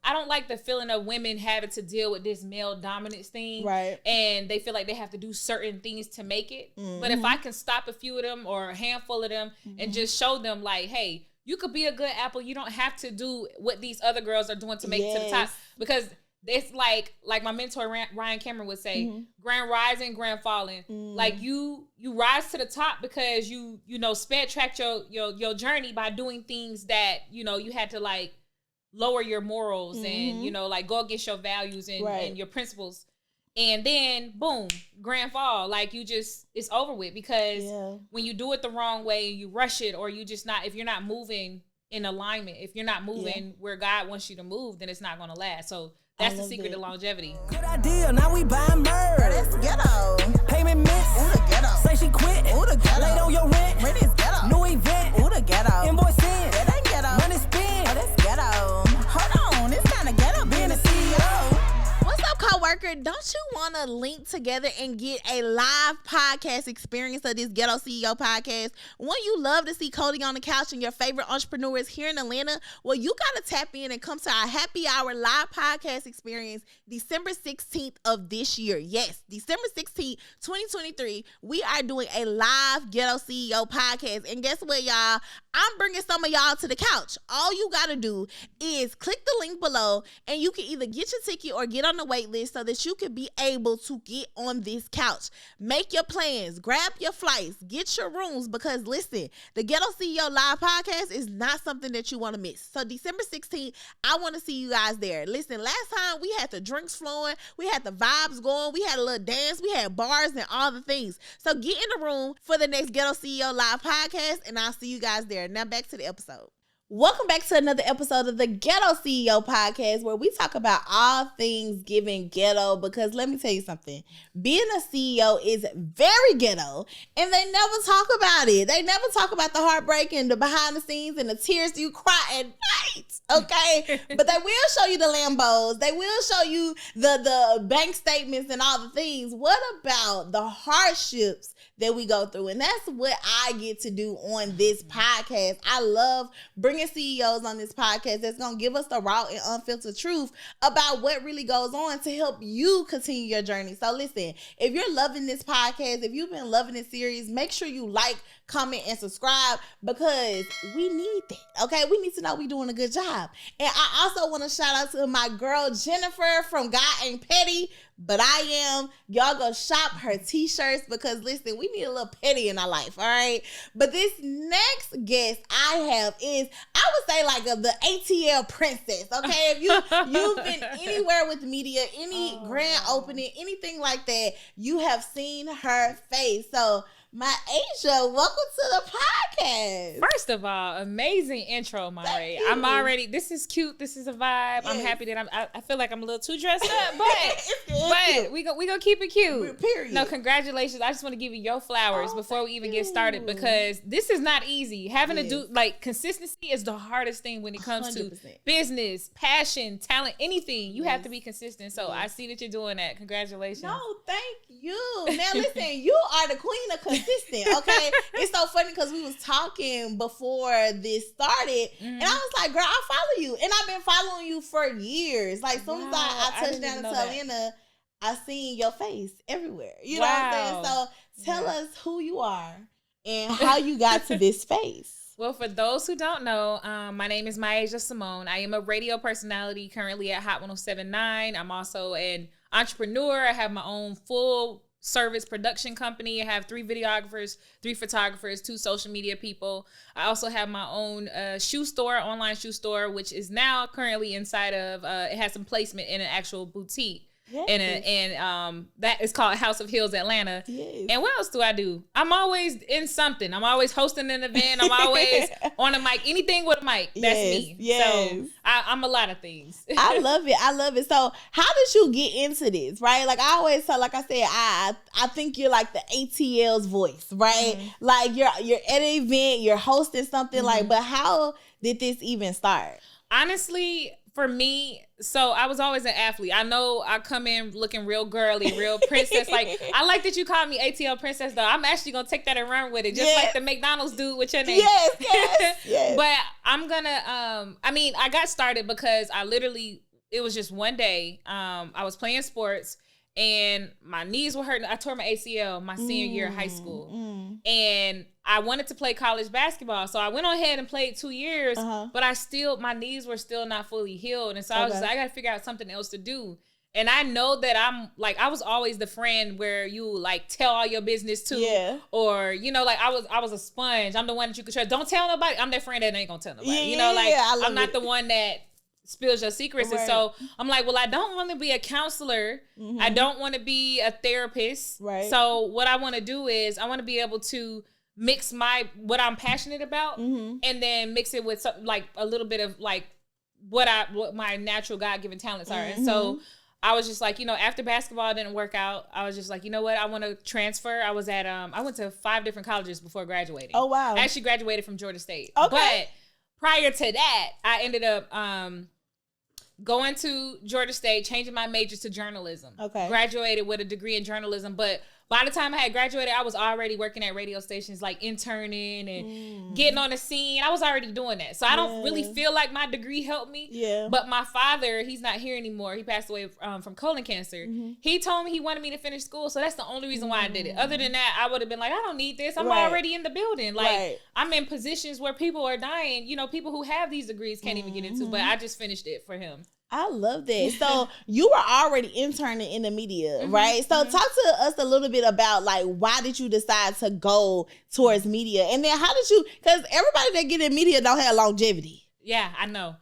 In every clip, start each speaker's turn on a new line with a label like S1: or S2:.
S1: I don't like the feeling of women having to deal with this male dominance thing.
S2: Right.
S1: And they feel like they have to do certain things to make it. But if I can stop a few of them or a handful of them and just show them like, hey, you could be a good apple. You don't have to do what these other girls are doing to make it to the top. Because it's like my mentor Ryan Cameron would say, grand rising, grand falling. Like you rise to the top because you sped tracked your journey by doing things that you had to like lower your morals and like go against your values and your principles. And then boom, grand fall. Like it's over with because when you do it the wrong way, you rush it, or if you're not moving in alignment, if you're not moving where God wants you to move, then it's not going to last. So that's the secret to longevity.
S3: Good idea, now we buying merch.
S4: That's ghetto.
S3: Payment miss.
S4: Ooh, the ghetto.
S3: Say she quit.
S4: Ooh, the ghetto.
S3: Late on your rent.
S4: Rent is ghetto.
S3: New event.
S4: Ooh, the ghetto.
S3: Invoice in.
S4: That ain't ghetto.
S3: Money spin.
S4: Oh, that's ghetto. Hold on, it's kind of ghetto being a CEO.
S2: What's up, coworker? Don't you want to link together and get a live podcast experience of this Ghetto CEO podcast? Wouldn't you love to see Cody on the couch and your favorite entrepreneurs here in Atlanta? Well, you got to tap in and come to our happy hour live podcast experience December 16th of this year. Yes, December 16th, 2023. We are doing a live Ghetto CEO podcast. And guess what, y'all? I'm bringing some of y'all to the couch. All you got to do is click the link below and you can either get your ticket or get on the wait list so that you can be able to get on this couch. Make your plans, grab your flights, get your rooms, because listen, the Ghetto CEO live podcast is not something that you want to miss. So December 16th, I want to see you guys there. Listen, last time we had the drinks flowing, we had the vibes going, we had a little dance, we had bars and all the things. So get in the room for the next Ghetto CEO live podcast and I'll see you guys there. Now back to the episode. Welcome back to another episode of the Ghetto CEO podcast, where we talk about all things giving ghetto, because let me tell you something. Being a CEO is very ghetto, and they never talk about it. They never talk about the heartbreak and the behind the scenes and the tears you cry at night, okay? But they will show you the Lambos. They will show you the bank statements and all the things. What about the hardships that we go through? And that's what I get to do on this podcast. I love bringing CEOs on this podcast that's going to give us the raw and unfiltered truth about what really goes on to help you continue your journey. So listen, if you're loving this podcast, if you've been loving this series, make sure you like, comment, and subscribe, because we need that, okay? We need to know we're doing a good job. And I also want to shout out to my girl Jennifer from God Ain't Petty, But I Am. Y'all go shop her t-shirts, because listen, we need a little petty in our life, all right? But this next guest I have is, I would say, like the ATL princess, okay? If you've been anywhere with media, any grand opening, anything like that, you have seen her face. So MiAsia, welcome to the podcast.
S1: First of all, amazing intro, Monrae. This is cute. This is a vibe. Yes. I'm happy that I feel like I'm a little too dressed up, but we gonna keep it cute.
S2: Period.
S1: No, congratulations. I just want to give you your flowers before we even get started, because this is not easy. Having to do, like, consistency is the hardest thing when it comes 100%. To business, passion, talent, anything. You have to be consistent. So I see that you're doing that. Congratulations.
S2: No, thank you. Now listen, you are the queen of consistent, okay? It's so funny because we was talking before this started, and I was like, girl, I follow you, and I've been following you for years. Like, as soon as I touched down into Atlanta, I seen your face everywhere. You know what I'm saying? So tell us who you are and how you got to this space.
S1: Well, for those who don't know, my name is MiAsia Symone. I am a radio personality currently at Hot 107.9. I'm also an entrepreneur. I have my own full service production company. I have 3 videographers, 3 photographers, 2 social media people. I also have my own shoe store, online shoe store, which is now currently inside of, it has some placement in an actual boutique. Yes. And that is called House of Hills Atlanta. Yes. And what else do I do? I'm always in something. I'm always hosting an event. I'm always on a mic. Anything with a mic, that's me. Yes. So I'm a lot of things.
S2: I love it. So how did you get into this, right? Like I always tell, like I said, I think you're like the ATL's voice, right? Mm-hmm. Like you're at an event, you're hosting something, like, but how did this even start?
S1: Honestly, for me, so I was always an athlete. I know I come in looking real girly, real princess. Like, I like that you call me ATL princess, though. I'm actually going to take that and run with it, just like the McDonald's dude with your name.
S2: Yes.
S1: But I'm going to, I got started because I literally it was just one day. I was playing sports and my knees were hurting. I tore my ACL my senior year of high school. And I wanted to play college basketball. So I went on ahead and played 2 years, but my knees were still not fully healed. And so I was just like, I got to figure out something else to do. And I know that I'm like, I was always the friend where you like tell all your business to, or, you know, like I was a sponge. I'm the one that you could trust. Don't tell nobody. I'm that friend that ain't gonna tell nobody, I'm not the one that spills your secrets. And so I'm like, well, I don't want to be a counselor. I don't want to be a therapist. So what I want to do is I want to be able to mix what I'm passionate about and then mix it with something like a little bit of like what my natural God-given talents are. And so I was just like, you know, after basketball didn't work out, I was just like, you know what? I want to transfer. I was at, I went to 5 different colleges before graduating. Oh, wow. I actually graduated from Georgia State. Okay. But prior to that, I ended up going to Georgia State, changing my major to journalism. Okay. Graduated with a degree in journalism. But by the time I had graduated, I was already working at radio stations, like interning and getting on the scene. I was already doing that. So I don't really feel like my degree helped me. Yeah. But my father, he's not here anymore. He passed away from colon cancer. He told me he wanted me to finish school. So that's the only reason why I did it. Other than that, I would have been like, I don't need this. I'm already in the building. Like, I'm in positions where people are dying. You know, people who have these degrees can't even get into. But I just finished it for him.
S2: I love that. So you were already interning in the media, right? So talk to us a little bit about like, why did you decide to go towards media? And then how did you, because everybody that get in media don't have longevity.
S1: Yeah, I know.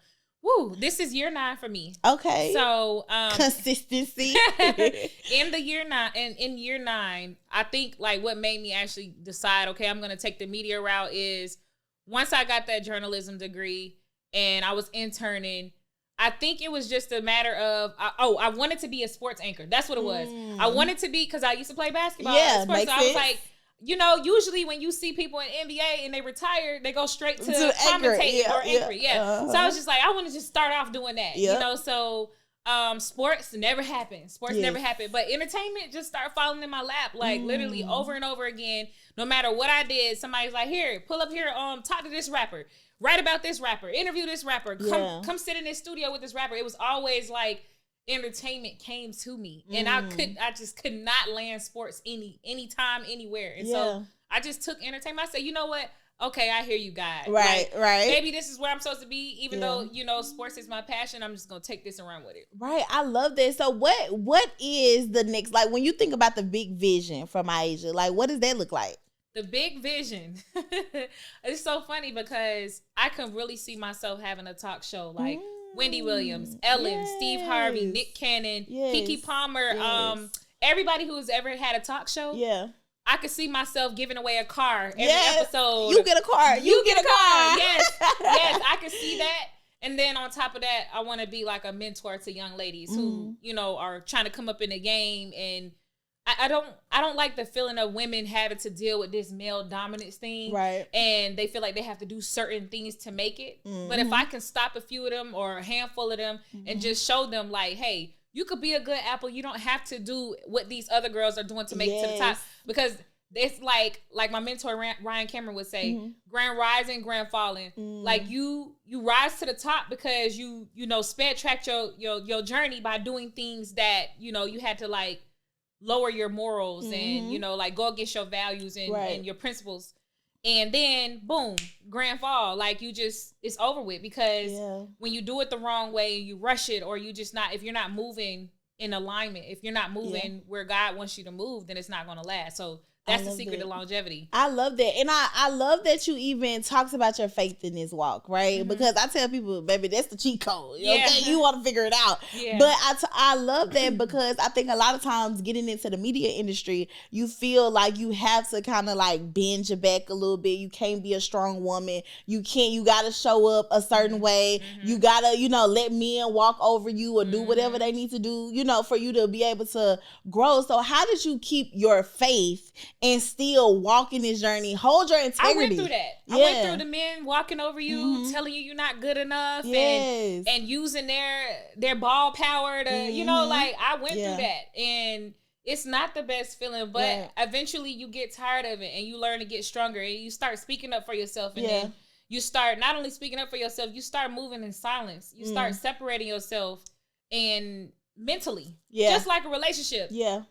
S1: Woo, this is year 9 for me.
S2: Okay.
S1: So
S2: consistency.
S1: in year 9, I think like what made me actually decide, okay, I'm gonna take the media route is once I got that journalism degree and I was interning, I think it was just a matter of, I wanted to be a sports anchor. That's what it was. I wanted to be, because I used to play basketball. Yeah, sports, makes sense. I was like, you know, usually when you see people in NBA and they retire, they go straight to commentate or anchor. So I was just like, I want to just start off doing that. You know, so sports never happened. Never happened. But entertainment just started falling in my lap, like literally over and over again. No matter what I did, somebody's like, here, pull up here, talk to this rapper. Write about this rapper, interview this rapper, come sit in this studio with this rapper. It was always like entertainment came to me. And I just could not land sports anytime, anywhere. And so I just took entertainment. I said, you know what? Okay, I hear you, God.
S2: Right.
S1: Maybe this is where I'm supposed to be, even though, you know, sports is my passion. I'm just going to take this and run with it.
S2: Right. I love that. So what is the next, like when you think about the big vision for MiAsia, like what does that look like?
S1: The big vision. It's so funny because I can really see myself having a talk show like Wendy Williams, Ellen, Steve Harvey, Nick Cannon, Keke Palmer, everybody who's ever had a talk show. Yeah. I could see myself giving away a car every episode.
S2: You get a car. You get a car.
S1: Yes, I could see that. And then on top of that, I want to be like a mentor to young ladies who, you know, are trying to come up in the game. And I don't like the feeling of women having to deal with this male dominance thing. Right. And they feel like they have to do certain things to make it. But if I can stop a few of them or a handful of them and just show them like, hey, you could be a good apple. You don't have to do what these other girls are doing to make it to the top. Because it's like my mentor Ryan Cameron would say, grand rising, grand falling. Like you rise to the top because you know sped tracked your journey by doing things that, you know, you had to like lower your morals and, you know, like go against your values and your principles. And then boom, grand fall. Like it's over with because when you do it the wrong way, you rush it, or you just not, if you're not moving in alignment, if you're not moving where God wants you to move, then it's not going to last. So that's the secret to longevity.
S2: I love that. And I love that you even talked about your faith in this walk, right? Because I tell people, baby, that's the cheat code. Okay? You want to figure it out. Yeah. But I love that because I think a lot of times getting into the media industry, you feel like you have to kind of like bend your back a little bit. You can't be a strong woman. You got to show up a certain way. You got to, you know, let men walk over you or do whatever they need to do, you know, for you to be able to grow. So how did you keep your faith and still walking this journey? Hold your integrity.
S1: I went through that. I went through the men walking over you, telling you you're not good enough, and using their ball power to, you know, like I went through that. And it's not the best feeling, but eventually you get tired of it and you learn to get stronger and you start speaking up for yourself. And then you start not only speaking up for yourself, you start moving in silence. You start separating yourself and mentally.
S2: Yeah.
S1: Just like a relationship.
S2: Yeah.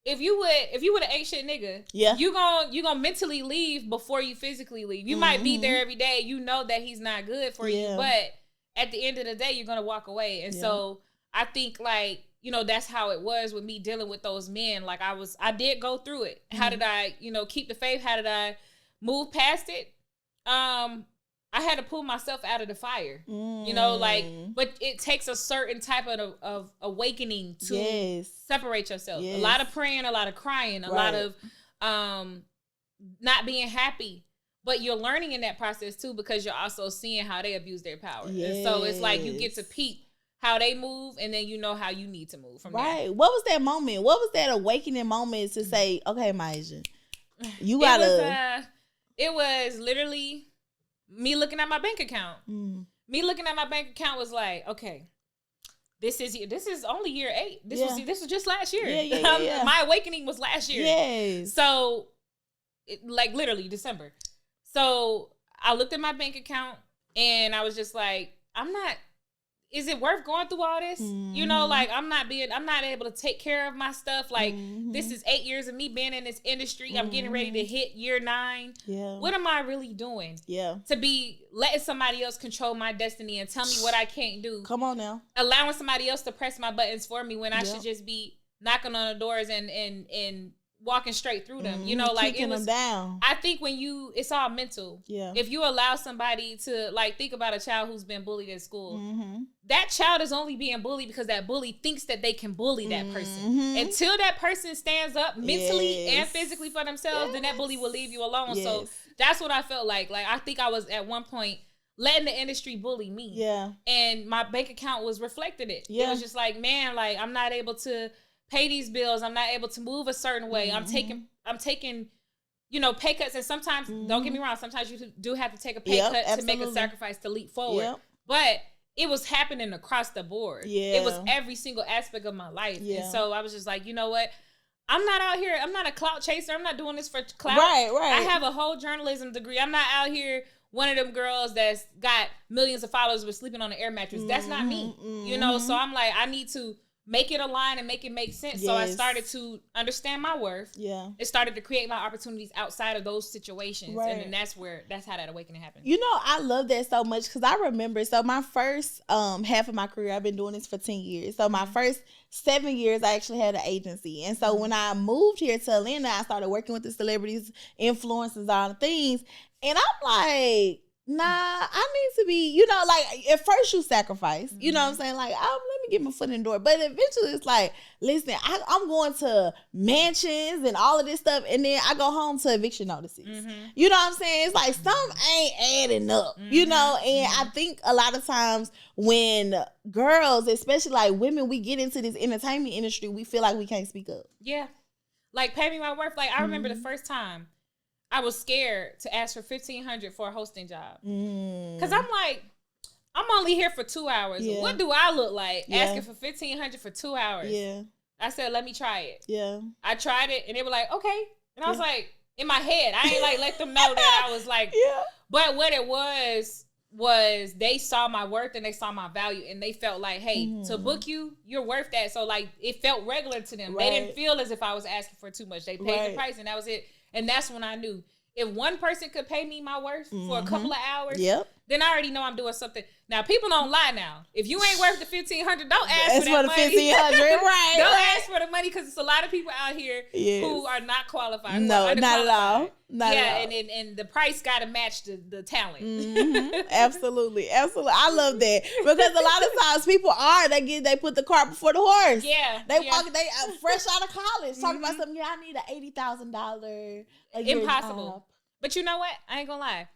S1: If you would an ain't shit nigga, you gonna mentally leave before you physically leave. You might be there every day. You know that he's not good for you, but at the end of the day, you're gonna walk away. And so I think like, you know, that's how it was with me dealing with those men. Like I did go through it. How did I, you know, keep the faith? How did I move past it? I had to pull myself out of the fire, you know, like, but it takes a certain type of awakening to separate yourself. A lot of praying, a lot of crying, a lot of not being happy, but you're learning in that process too, because you're also seeing how they abuse their power. And so it's like you get to peep how they move, and then you know how you need to move from there.
S2: What was that moment? What was that awakening moment to say, okay, MiAsia, you gotta...
S1: It was literally... me looking at my bank account. Me looking at my bank account was like, okay, this is only year 8. This was just last year. My awakening was last year. So, like literally December. So I looked at my bank account and I was just like, is it worth going through all this? You know, like I'm not able to take care of my stuff. Like this is 8 years of me being in this industry. I'm getting ready to hit year 9. What am I really doing? To be letting somebody else control my destiny and tell me what I can't do. Come on now. Allowing somebody else to press my buttons for me when I should just be knocking on the doors and walking straight through them, you know, like
S2: kicking them down.
S1: I think when it's all mental. If you allow somebody to, like, think about a child who's been bullied at school, that child is only being bullied because that bully thinks that they can bully that person. Until that person stands up mentally and physically for themselves, then that bully will leave you alone. So that's what I felt like. Like, I think I was at one point letting the industry bully me. And my bank account was reflecting it. It was just like, man, like, I'm not able to pay these bills. I'm not able to move a certain way. I'm taking, you know, pay cuts. And sometimes, don't get me wrong, sometimes you do have to take a pay cut to make a sacrifice to leap forward. But it was happening across the board. It was every single aspect of my life. And so I was just like, you know what? I'm not out here. I'm not a clout chaser. I'm not doing this for clout. I have a whole journalism degree. I'm not out here one of them girls that's got millions of followers but sleeping on an air mattress. That's not me. You know, so I'm like, I need to make it align and make it make sense. So I started to understand my worth. It started to create my opportunities outside of those situations. And then that's how that awakening happened.
S2: You know, I love that so much because I remember, so my first half of my career, I've been doing this for 10 years. So my first 7 years, I actually had an agency. And so when I moved here to Atlanta, I started working with the celebrities, influencers, all the things. And I'm like, nah, I need to be, you know, like, at first you sacrifice, you know what I'm saying? Like, let me get my foot in the door. But eventually it's like, listen, I'm going to mansions and all of this stuff, and then I go home to eviction notices. You know what I'm saying? It's like, some ain't adding up, you know? And I think a lot of times when girls, especially like women, we get into this entertainment industry, we feel like we can't speak up.
S1: Like, pay me my worth. Like, I remember the first time I was scared to ask for $1,500 for a hosting job. Because I'm like, I'm only here for 2 hours. What do I look like asking for $1,500 for 2 hours? I said, let me try it. I tried it, and they were like, okay. And I was like, in my head, I ain't like let them know that I was like, but what it was they saw my worth and they saw my value, and they felt like, hey, to book you, you're worth that. So like, it felt regular to them. They didn't feel as if I was asking for too much. They paid the price, and that was it. And that's when I knew if one person could pay me my worth for a couple of hours, then I already know I'm doing something. Now, people don't lie now. If you ain't worth the $1,500, don't ask for that money. Don't ask for the money, because it's a lot of people out here who are not qualified.
S2: No, not at all.
S1: And the price got to match the talent.
S2: Absolutely. I love that, because a lot of times people they put the cart before the horse. They walk, they fresh out of college talking about something. I need an $80,000 a year
S1: impossible
S2: job.
S1: But you know what? I ain't gonna lie.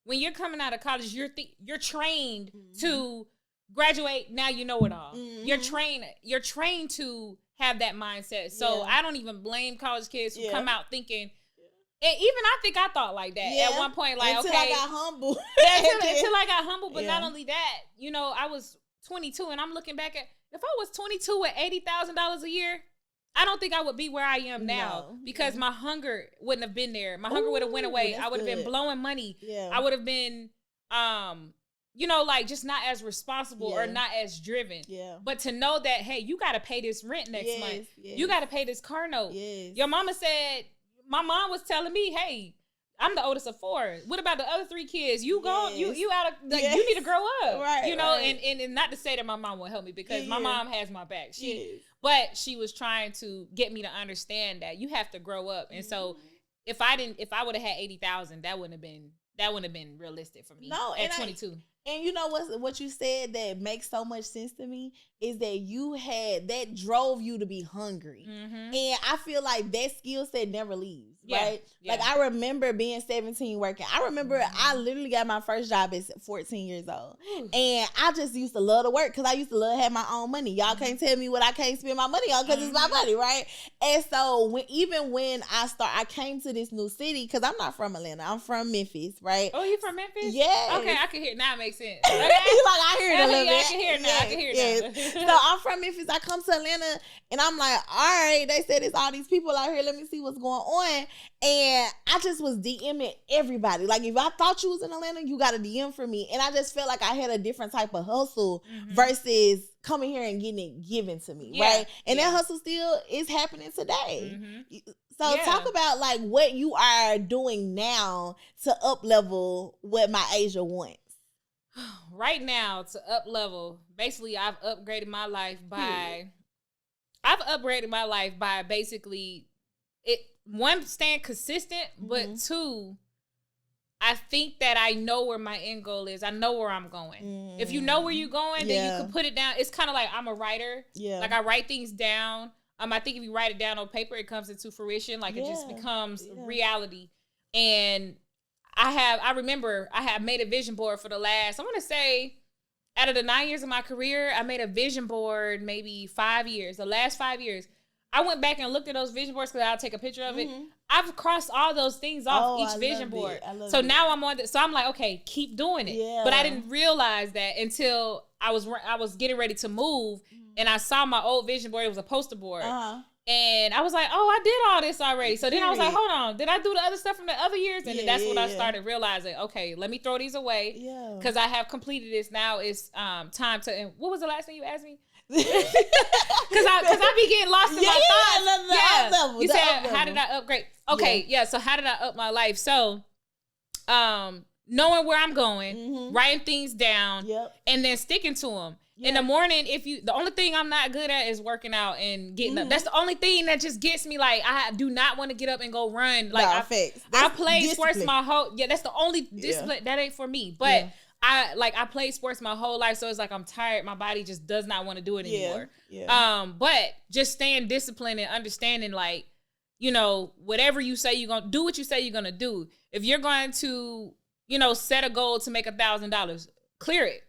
S1: When you're coming out of college, you're trained to graduate. Now you know it all. You're trained to have that mindset. So I don't even blame college kids who come out thinking. And even I think I thought like that at one point. Like,
S2: until I got humble.
S1: Until I got humble. But not only that, you know, I was 22, and I'm looking back at, if I was 22 with $80,000 a year, I don't think I would be where I am now, because my hunger wouldn't have been there. My hunger would have went away. I would have been blowing money. I would have been you know, like just not as responsible or not as driven.
S2: Yeah.
S1: But to know that, hey, you got to pay this rent next month.
S2: Yes.
S1: You got to pay this car note.
S2: Yes.
S1: Your mama said, my mom was telling me, hey, I'm the oldest of 4. What about the other 3 kids? You go, you out of, like, you need to grow up.
S2: Right.
S1: You know, and not to say that my mom will help me because my mom has my back. But she was trying to get me to understand that you have to grow up. And so if I would have had 80,000, that wouldn't have been realistic for me.
S2: No,
S1: at 22.
S2: And you know what you said that makes so much sense to me is that that drove you to be hungry. And I feel like that skill set never leaves, right? Yeah. Like I remember being 17 working. I remember I literally got my first job at 14 years old. And I just used to love to work because I used to love to have my own money. Y'all can't tell me what I can't spend my money on because it's my money, right? And so when I came to this new city, because I'm not from Atlanta. I'm from Memphis, right?
S1: Oh, you from Memphis?
S2: Yeah.
S1: Okay, I can hear it. Now it makes sense.
S2: Okay. Like I hear it a little bit.
S1: I can hear it now. I can hear it now.
S2: So I'm from Memphis. I come to Atlanta and I'm like, all right, they said there's all these people out here. Let me see what's going on. And I just was DMing everybody. Like if I thought you was in Atlanta, you got a DM for me. And I just felt like I had a different type of hustle versus coming here and getting it given to me, right? And that hustle still is happening today. So talk about like what you are doing now to up level what MiAsia wants.
S1: Right now, to up level, basically I've upgraded my life by basically one, staying consistent, but 2, I think that I know where my end goal is. I know where I'm going. If you know where you're going, then you can put it down. It's kind of like I'm a writer. Yeah. Like I write things down. I think if you write it down on paper, it comes into fruition. Like it just becomes reality. And I remember I have made a vision board for the last, I want to say, out of the 9 years of my career, I made a vision board maybe 5 years. The last 5 years, I went back and looked at those vision boards because I'll take a picture of it. I've crossed all those things off each vision board. So now I'm on so I'm like, okay, keep doing it. Yeah. But I didn't realize that until I was getting ready to move and I saw my old vision board. It was a poster board. And I was like, oh, I did all this already. So then I was like, hold on. Did I do the other stuff from the other years? And then that's when I started realizing, okay, let me throw these away. Because I have completed this. Now it's time to, and what was the last thing you asked me? Because I be getting lost in my thoughts. You said, how did I upgrade? Okay, so how did I up my life? So, knowing where I'm going, writing things down, and then sticking to them. In the morning, the only thing I'm not good at is working out and getting up. That's the only thing that just gets me. Like I do not want to get up and go run. Like I played sports my whole. That's the only discipline that ain't for me. But I played sports my whole life, so it's like I'm tired. My body just does not want to do it anymore. But just staying disciplined and understanding, like, you know, whatever you say you're gonna do, what you say you're gonna do. If you're going to, you know, set a goal to make $1,000, clear it.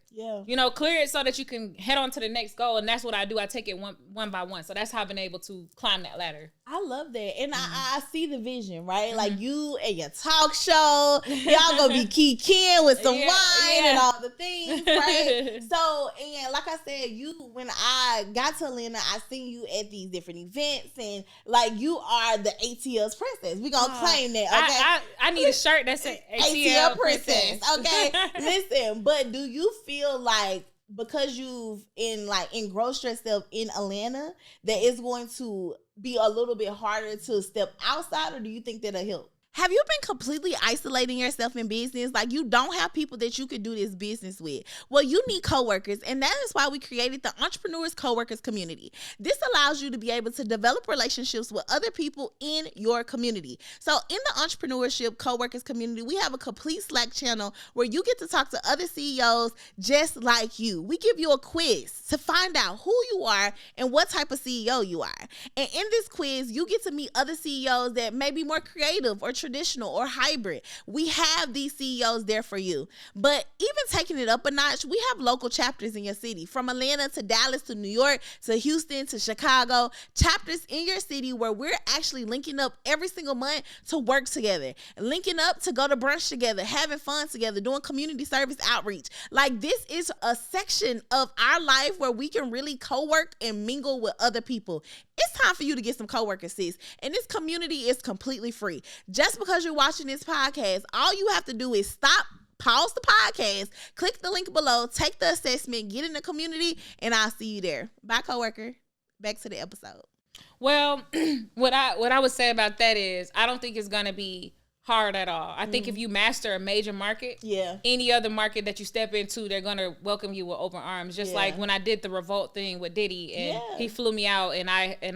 S1: You know, clear it so that you can head on to the next goal. And that's what I do. I take it one by one. So that's how I've been able to climb that ladder.
S2: I love that. And I see the vision, right? Like you and your talk show, y'all gonna be kikiing with some wine and all the things, right? So, and like I said, when I got to Atlanta, I seen you at these different events and like you are the ATL's princess. We gonna claim that, okay?
S1: I need a shirt that says ATL princess.
S2: Okay? Listen, but do you feel like because you've engrossed yourself in Atlanta that it's going to be a little bit harder to step outside, or do you think that'll help? Have you been completely isolating yourself in business? Like you don't have people that you could do this business with. Well, you need coworkers, and that is why we created the Entrepreneurs Coworkers Community. This allows you to be able to develop relationships with other people in your community. So in the Entrepreneurship Coworkers Community, we have a complete Slack channel where you get to talk to other CEOs just like you. We give you a quiz to find out who you are and what type of CEO you are. And in this quiz, you get to meet other CEOs that may be more creative or traditional or hybrid. We have these CEOs there for you. But even taking it up a notch, we have local chapters in your city, from Atlanta to Dallas to New York to Houston to Chicago, chapters in your city where we're actually linking up every single month to work together, linking up to go to brunch together, having fun together, doing community service outreach. Like this is a section of our life where we can really co-work and mingle with other people. It's time for you to get some coworkers, sis. And this community is completely free. Just because you're watching this podcast, all you have to do is stop, pause the podcast, click the link below, take the assessment, get in the community, and I'll see you there. Bye, coworker. Back to the episode.
S1: Well, what I would say about that is I don't think it's gonna be hard at all. I think if you master a major market, any other market that you step into, they're gonna welcome you with open arms. Just like when I did the Revolt thing with Diddy, and he flew me out, and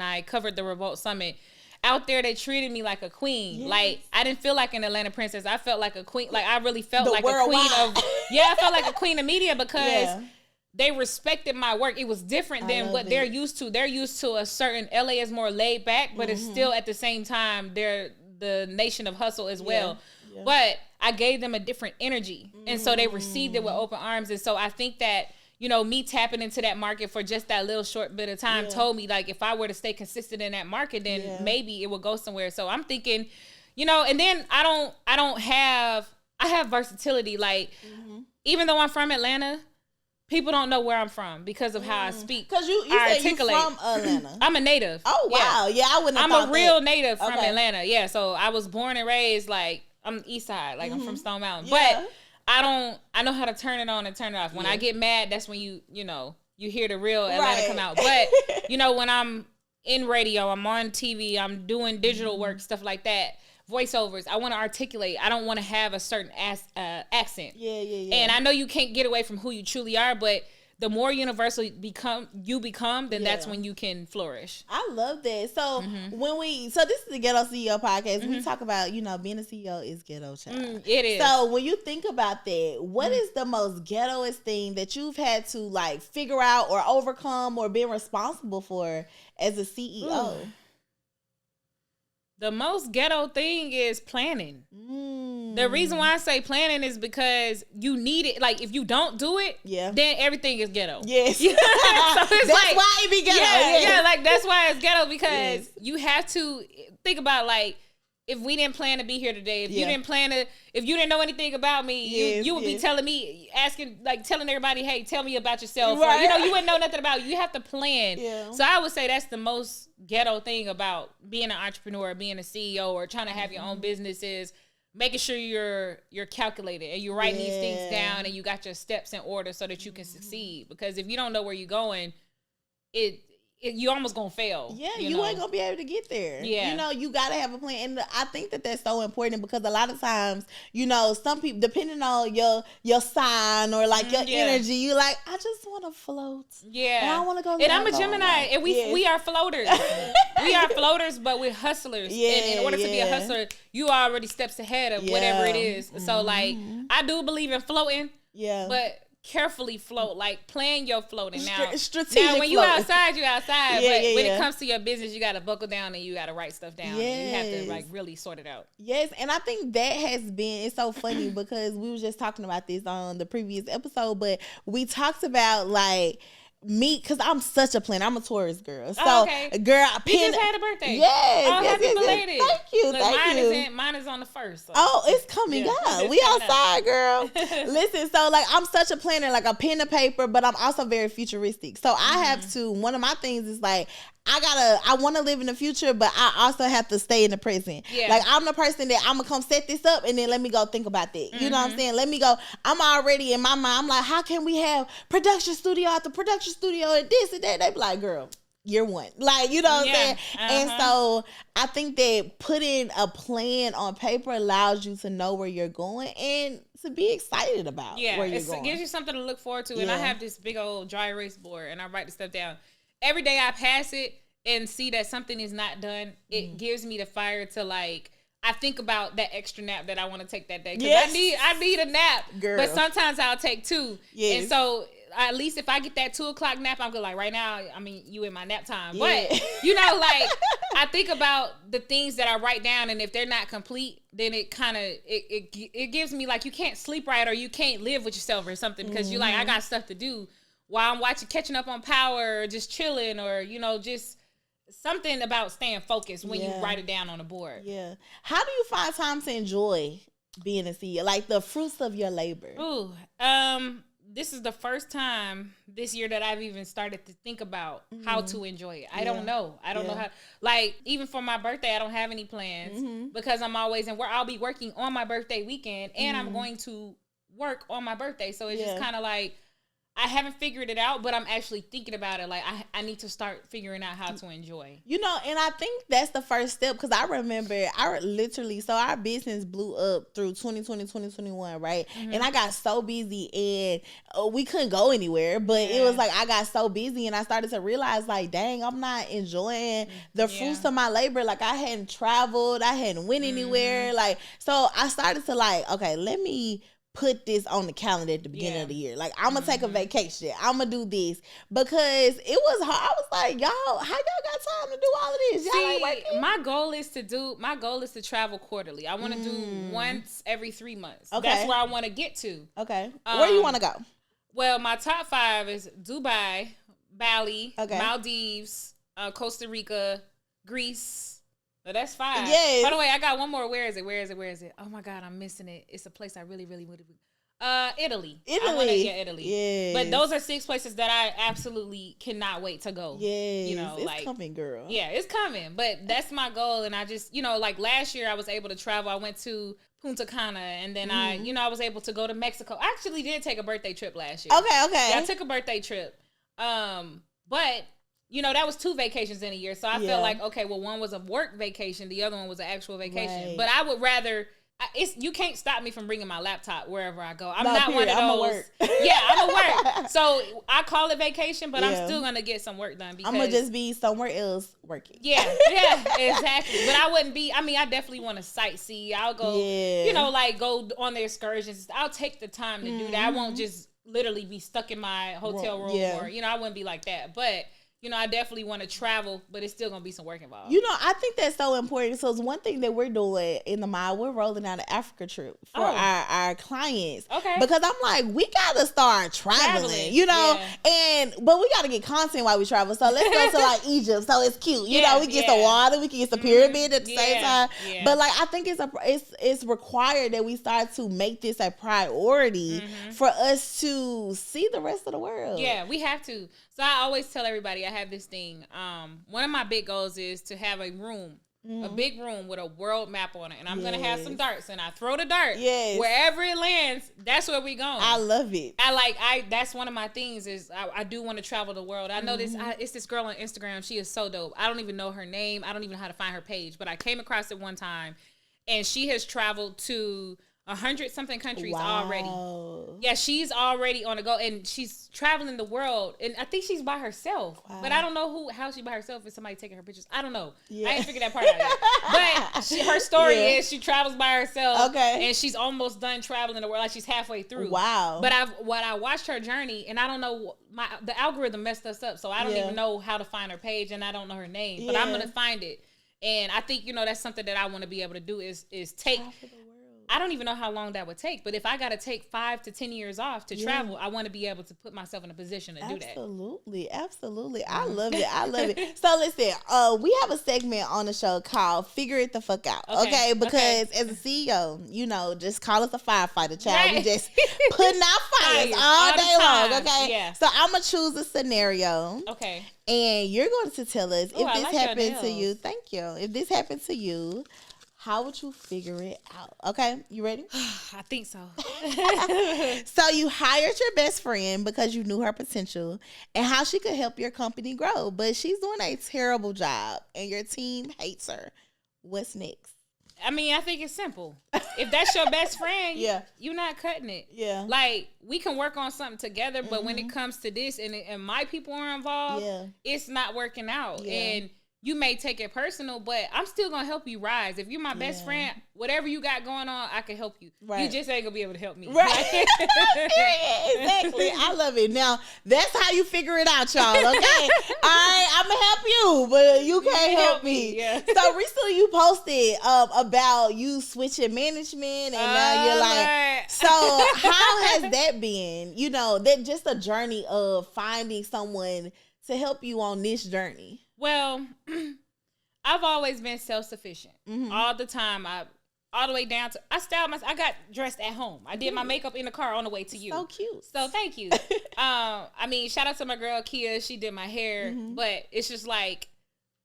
S1: I covered the Revolt Summit. Out there, they treated me like a queen. Like, I didn't feel like an Atlanta princess. I felt like a queen. Like, I really felt like a queen of I felt like a queen of media because they respected my work. It was different than what they're used to. They're used to a certain, LA is more laid back, but it's still at the same time they're the nation of hustle as well. But I gave them a different energy, and so they received it with open arms. And so I think that, you know, me tapping into that market for just that little short bit of time told me, like, if I were to stay consistent in that market, then maybe it would go somewhere. So I'm thinking, you know, and then I have versatility. Like, even though I'm from Atlanta, people don't know where I'm from because of how I speak. Because you said you're from Atlanta. I'm a native.
S2: Oh, wow. Yeah, I wouldn't have thought
S1: I'm a real native from Atlanta. Yeah, so I was born and raised, like, I'm East Side. Like, I'm from Stone Mountain. But I know how to turn it on and turn it off. When I get mad, that's when you hear the real Atlanta come out. But, you know, when I'm in radio, I'm on TV, I'm doing digital work, stuff like that, voiceovers, I want to articulate. I don't want to have a certain accent. Yeah. And I know you can't get away from who you truly are, but the more universal you become, then that's when you can flourish.
S2: I love that. So so this is the Ghetto CEO podcast. We talk about, you know, being a CEO is ghetto, child.
S1: It is.
S2: So when you think about that, what is the most ghettoest thing that you've had to, like, figure out or overcome or been responsible for as a CEO?
S1: The most ghetto thing is planning. The reason why I say planning is because you need it. Like, if you don't do it, then everything is ghetto. Yes. So it's
S2: that's why it be ghetto.
S1: Yeah, like, that's why it's ghetto, because you have to think about, like, if we didn't plan to be here today, if you didn't know anything about me, you would be telling me, telling everybody, hey, tell me about yourself. Right. Or, you know, you wouldn't know nothing about it. You have to plan. Yeah. So I would say that's the most ghetto thing about being an entrepreneur, being a CEO, or trying to have your own business, is making sure you're calculated and you're writing these things down and you got your steps in order so that you can succeed. Because if you don't know where you're going, you almost gonna fail. Yeah,
S2: you ain't gonna be able to get there. Yeah, you know, you gotta have a plan, and I think that that's so important, because a lot of times, you know, some people, depending on your sign or, like, your energy, you like, I just want to float. Yeah, and I want to go.
S1: And I'm a Gemini, and we are floaters. We are floaters, but we're hustlers. Yeah, and in order to be a hustler, you are already steps ahead of whatever it is. So, like, I do believe in floating. Yeah, but carefully float, like, plan your floating. Now when you outside, but when it comes to your business, you got to buckle down and you got to write stuff down. And you have to, like, really sort it out.
S2: Yes, and I think that has been, it's so funny because we was just talking about this on the previous episode, but we talked about, like, me, because I'm such a planner. I'm a Taurus girl. So, girl,
S1: you just had a birthday.
S2: Yes.
S1: Happy belated.
S2: Thank you. Look,
S1: mine is on the 1st. So.
S2: Oh, it's coming up. We outside, girl. Listen, so, like, I'm such a planner, like a pen and paper, but I'm also very futuristic. So I have to, one of my things is, like, I want to live in the future, but I also have to stay in the present. Yeah. Like, I'm the person that I'm going to come set this up and then let me go think about that. You know what I'm saying? Let me go. I'm already in my mind. I'm like, how can we have production studio after production studio and this and that? They be like, girl, you're one. Like, you know what I'm saying? And so I think that putting a plan on paper allows you to know where you're going and to be excited about where you're going.
S1: It gives you something to look forward to. And I have this big old dry erase board and I write the stuff down. Every day I pass it and see that something is not done, it gives me the fire to, like, I think about that extra nap that I want to take that day. Because I need a nap. Girl. But sometimes I'll take 2. Yes. And so at least if I get that 2:00 nap, I'm good. Like, right now, I mean, you in my nap time. Yeah. But, you know, like, I think about the things that I write down, and if they're not complete, then it kind of, it gives me, like, you can't sleep right or you can't live with yourself or something because you're like, I got stuff to do while I'm catching up on Power or just chilling, or, you know, just something about staying focused when you write it down on a board. Yeah.
S2: How do you find time to enjoy being a CEO? Like, the fruits of your labor.
S1: Ooh, this is the first time this year that I've even started to think about how to enjoy it. I don't know. I don't know how. Like, even for my birthday, I don't have any plans because I'm always I'll be working on my birthday weekend, and I'm going to work on my birthday. So it's
S2: Yeah.
S1: just kind of like, I haven't figured it out, but I'm actually thinking about it. Like, I need to start figuring out how to enjoy.
S2: You know, and I think that's the first step, because I remember so our business blew up through 2020, 2021, right?
S1: Mm-hmm.
S2: And I got so busy and we couldn't go anywhere, but it was like I got so busy and I started to realize like, dang, I'm not enjoying the fruits of my labor. Like I hadn't traveled, I hadn't went anywhere. Like, so I started to like, okay, let me put this on the calendar at the beginning of the year. Like, I'm gonna take a vacation. I'm gonna do this, because it was hard. I was like, y'all, how y'all got time to do all of this? Y'all ain't working?
S1: My goal is to travel quarterly. I want to do once every 3 months.
S2: Okay.
S1: That's where I want to get to.
S2: Okay. Where you want to go?
S1: Well, my top 5 is Dubai, Bali,
S2: Okay.
S1: Maldives, Costa Rica, Greece. So that's 5.
S2: Yes.
S1: By the way, I got one more. Where is it? Oh my God, I'm missing it. It's a place I really, really would have. Italy. Italy.
S2: Yes.
S1: But those are 6 places that I absolutely cannot wait to go.
S2: Yes.
S1: You know,
S2: it's
S1: like,
S2: coming, girl.
S1: Yeah, it's coming. But that's my goal. And I just, you know, like last year I was able to travel. I went to Punta Cana, and then I was able to go to Mexico. I actually did take a birthday trip last year.
S2: Okay.
S1: Yeah, I took a birthday trip. But you know, that was 2 vacations in a year. So I felt like, okay, well, one was a work vacation. The other one was an actual vacation.
S2: Right.
S1: But I would rather, you can't stop me from bringing my laptop wherever I go. I'm
S2: No,
S1: not
S2: period.
S1: one of
S2: I'ma
S1: those.
S2: work.
S1: Yeah, I'm a work. So I call it vacation, but
S2: Yeah.
S1: I'm still going to get some work done. Because
S2: I'm going to just be somewhere else working.
S1: Yeah, exactly. But I wouldn't be, I definitely want to sightsee. I'll go, you know, like go on the excursions. I'll take the time to do that. I won't just literally be stuck in my hotel room or, you know, I wouldn't be like that. But you know, I definitely want to travel, but it's still going to be some work involved.
S2: You know, I think that's so important. So it's one thing that we're doing in the mile, we're rolling out an Africa trip for our clients.
S1: Okay.
S2: Because I'm like, we got to start traveling, you know, but we got to get content while we travel. So let's go to like Egypt. So it's cute. You know, we get some water, we can get some pyramid at the same time. Yeah. But like, I think it's required that we start to make this a priority for us to see the rest of the world.
S1: Yeah, we have to. So I always tell everybody I have this thing. One of my big goals is to have a room, a big room with a world map on it. And I'm going to have some darts, and I throw the dart.
S2: Yes.
S1: Wherever it lands, that's where we going.
S2: I love it.
S1: That's one of my things is I do want to travel the world. I know it's this girl on Instagram. She is so dope. I don't even know her name. I don't even know how to find her page, but I came across it one time, and she has traveled to 100-something countries already. Yeah, she's already on the go, and she's traveling the world, and I think she's by herself. Wow. But I don't know how she's by herself. If somebody taking her pictures, I don't know. I ain't figured that part out yet. But her story is she travels by herself. Okay, and she's almost done traveling the world. Like she's halfway through. Wow. But I watched her journey, and I don't know, the algorithm messed us up, so I don't even know how to find her page, and I don't know her name. But I'm gonna find it, and I think that's something that I want to be able to do is take. I don't even know how long that would take, but if I got to take 5 to 10 years off to travel, I want to be able to put myself in a position to do that.
S2: Absolutely. I love it. So listen, we have a segment on the show called Figure It the Fuck Out. Okay? Because as a CEO, just call us a firefighter, child.
S1: Right.
S2: We just putting out fires all day long, okay?
S1: Yeah.
S2: So I'm going to choose a scenario.
S1: Okay.
S2: And you're going to tell us if this
S1: like
S2: happened to you. Thank you. If this happened to you, how would you figure it out? Okay, you ready?
S1: I think so.
S2: So you hired your best friend because you knew her potential and how she could help your company grow, but she's doing a terrible job and your team hates her. What's next?
S1: I think it's simple. If that's your best friend, you're not cutting it. Yeah. Like, we can work on something together, but when it comes to this and my people are involved, it's not working out. Yeah. And you may take it personal, but I'm still going to help you rise. If you're my best friend, whatever you got going on, I can help you. Right. You just ain't going to be able to help me. Right.
S2: Exactly. I love it. Now, that's how you figure it out, y'all. Okay. All right. I'm going to help you, but you can't help me. Yeah. So recently you posted about you switching management and now you're like, so how has that been? That just a journey of finding someone to help you on this journey.
S1: Well, I've always been self-sufficient all the time. All the way down to, I styled myself. I got dressed at home. I did my makeup in the car on the way to you.
S2: So cute.
S1: So thank you. Shout out to my girl Kia. She did my hair, but it's just like,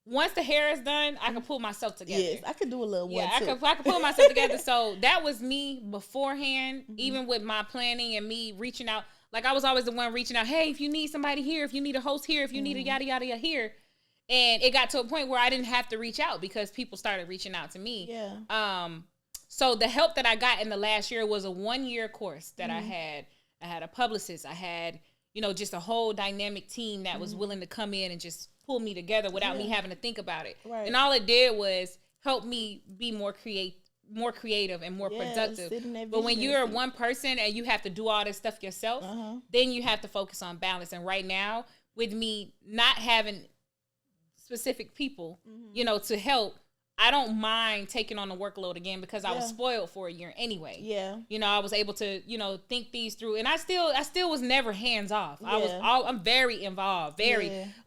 S1: once the hair is done, I can pull myself together.
S2: Yes, I could do a little one too.
S1: I could pull myself together. So that was me beforehand, even with my planning and me reaching out. Like I was always the one reaching out. Hey, if you need somebody here, if you need a host here, if you need a yada yada yada here. And it got to a point where I didn't have to reach out because people started reaching out to me.
S2: Yeah.
S1: So the help that I got in the last year was a 1-year course that I had. I had a publicist. I had, just a whole dynamic team that was willing to come in and just pull me together without me having to think about it.
S2: Right.
S1: And all it did was help me be more creative and more productive. But when you're one person and you have to do all this stuff yourself, then you have to focus on balance. And right now, with me not having specific people, to help, I don't mind taking on the workload again because I was spoiled for a year anyway. Yeah. I was able to, think these through, and I still was never hands off. Yeah. I'm very involved,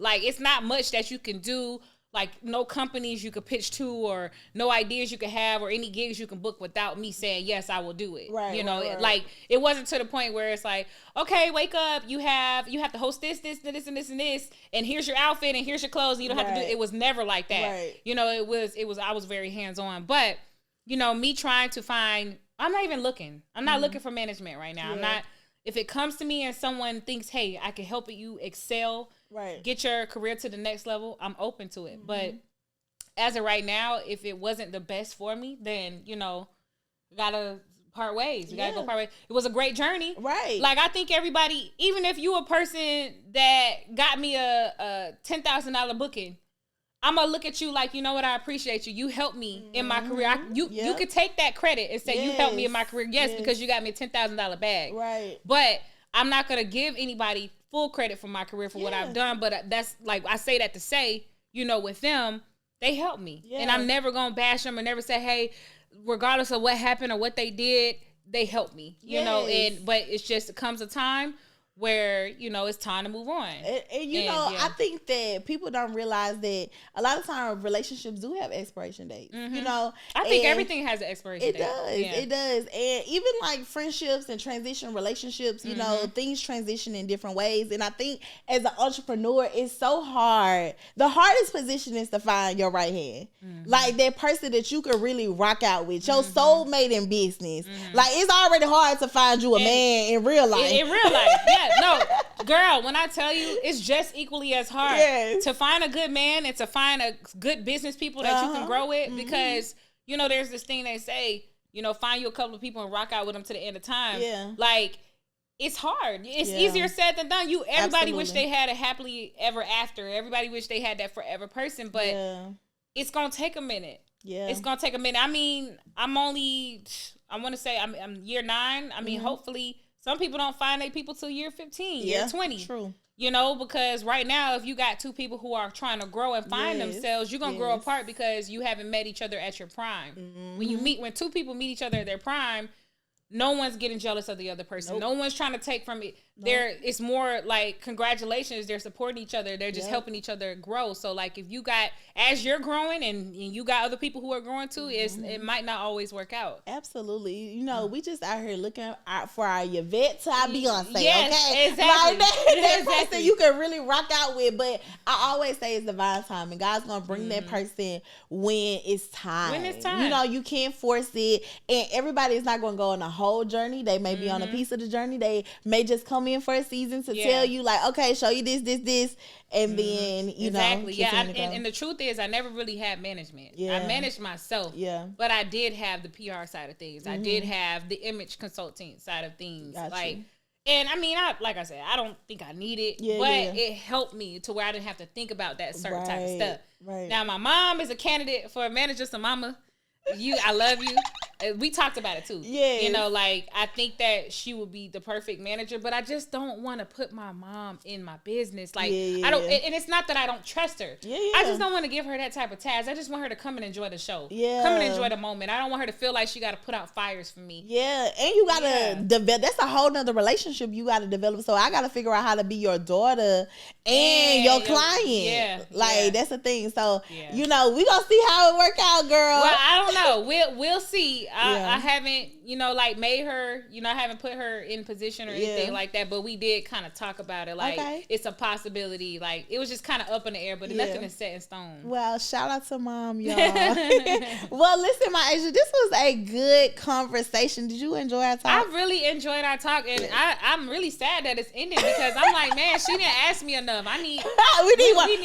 S1: like it's not much that you can do. Like no companies you could pitch to or no ideas you could have or any gigs you can book without me saying, yes, I will do it. Right. Like it wasn't to the point where it's like, okay, wake up. You have to host this, and this, and here's your outfit and here's your clothes. And you don't have to do it. It was never like that. Right. It was, I was very hands on, but me trying to find, I'm not even looking. I'm not looking for management right now. Yeah. I'm not, if it comes to me and someone thinks, hey, I can help you excel, get your career to the next level, I'm open to it. But as of right now, if it wasn't the best for me, then, we gotta part ways. We gotta go part ways. It was a great journey. Right. Like, I think everybody, even if you a person that got me a $10,000 booking, I'm gonna look at you like, you know what, I appreciate you. You helped me in my career. You could take that credit and say you helped me in my career. Yes, because you got me a $10,000 bag. Right. But I'm not gonna give anybody full credit for my career for what I've done. But that's like, I say that to say, with them, they helped me. And I'm never gonna bash them and never say, hey, regardless of what happened or what they did, they helped me. But it's just, it comes a time where, it's time to move on. And
S2: I think that people don't realize that a lot of times relationships do have expiration dates.
S1: I think everything has an expiration date.
S2: It does. And even like friendships and transition relationships, things transition in different ways. And I think as an entrepreneur, it's so hard. The hardest position is to find your right hand. Like that person that you can really rock out with, your soulmate in business. Like it's already hard to find you a man in real life.
S1: In real life, yeah. No, girl, when I tell you, it's just equally as hard to find a good man and to find a good business people that you can grow with, because, there's this thing they say, find you a couple of people and rock out with them to the end of time. Yeah. Like, it's hard. It's easier said than done. Everybody wish they had a happily ever after. Everybody wish they had that forever person, but it's going to take a minute. Yeah. It's going to take a minute. I mean, I'm year 9. I mean, hopefully some people don't find their people till year 15, year 20. True. Because right now, if you got two people who are trying to grow and find themselves, you're going to grow apart because you haven't met each other at your prime. When two people meet each other at their prime, no one's getting jealous of the other person. No one's trying to take from it. It's more like, congratulations, they're supporting each other. They're just helping each other grow. So like, if you got, as you're growing and you got other people who are growing too, it might not always work out.
S2: Absolutely. We just out here looking out for our Yvette to our Beyonce.
S1: Yes,
S2: okay?
S1: Exactly.
S2: Like that person you can really rock out with. But I always say it's divine time, and God's gonna bring that person when it's time. When it's time. You can't force it, and everybody is not gonna go on a whole journey. They may be on a piece of the journey. They may just come in for a season to tell you, like, okay, show you this, and then
S1: exactly. And the truth is, I never really had management. I managed myself. But I did have the PR side of things. I did have the image consulting side of things. Gotcha. And I mean, like I said, I don't think I need it, but it helped me to where I didn't have to think about that certain type of stuff. Right. Now, my mom is a candidate for a manager, so mama, I love you. We talked about it too. Yeah. Like, I think that she would be the perfect manager, but I just don't want to put my mom in my business. Like, I don't, and it's not that I don't trust her. I just don't want to give her that type of task. I just want her to come and enjoy the show. Come and enjoy the moment. I don't want her to feel like she got to put out fires for me.
S2: Yeah. And you got to develop, that's a whole nother relationship you got to develop. So I got to figure out how to be your daughter and your client. Yeah. Like, that's the thing. So, we going to see how it work out, girl.
S1: Well, I don't know. We'll see. I haven't, like made her, I haven't put her in position or anything like that, but we did kind of talk about it. Like it's a possibility. Like it was just kind of up in the air, but nothing is set in stone.
S2: Well, shout out to mom, y'all. Well, listen, MiAsia, this was a good conversation. Did you enjoy our talk?
S1: I really enjoyed our talk, and I'm really sad that it's ending because I'm like, man, she didn't ask me enough. I need.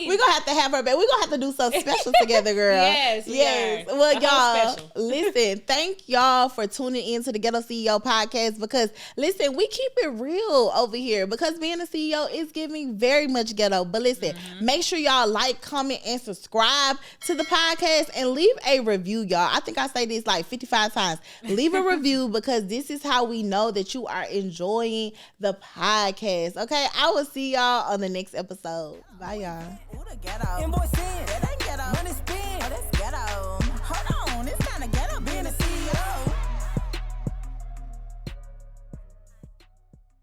S2: We're gonna have to have her back. We're gonna have to do something special together, girl. Yes. Well, y'all, listen, thank y'all for tuning in to the Ghetto CEO podcast because, listen, we keep it real over here because being a CEO is giving very much ghetto. But listen, make sure y'all like, comment, and subscribe to the podcast and leave a review, y'all. I think I say this like 55 times. Leave a review because this is how we know that you are enjoying the podcast. Okay, I will see y'all on the next episode. Bye, y'all.
S3: Ooh, the ghetto. Invoice in. That ain't ghetto. Money spin. Oh, that's ghetto.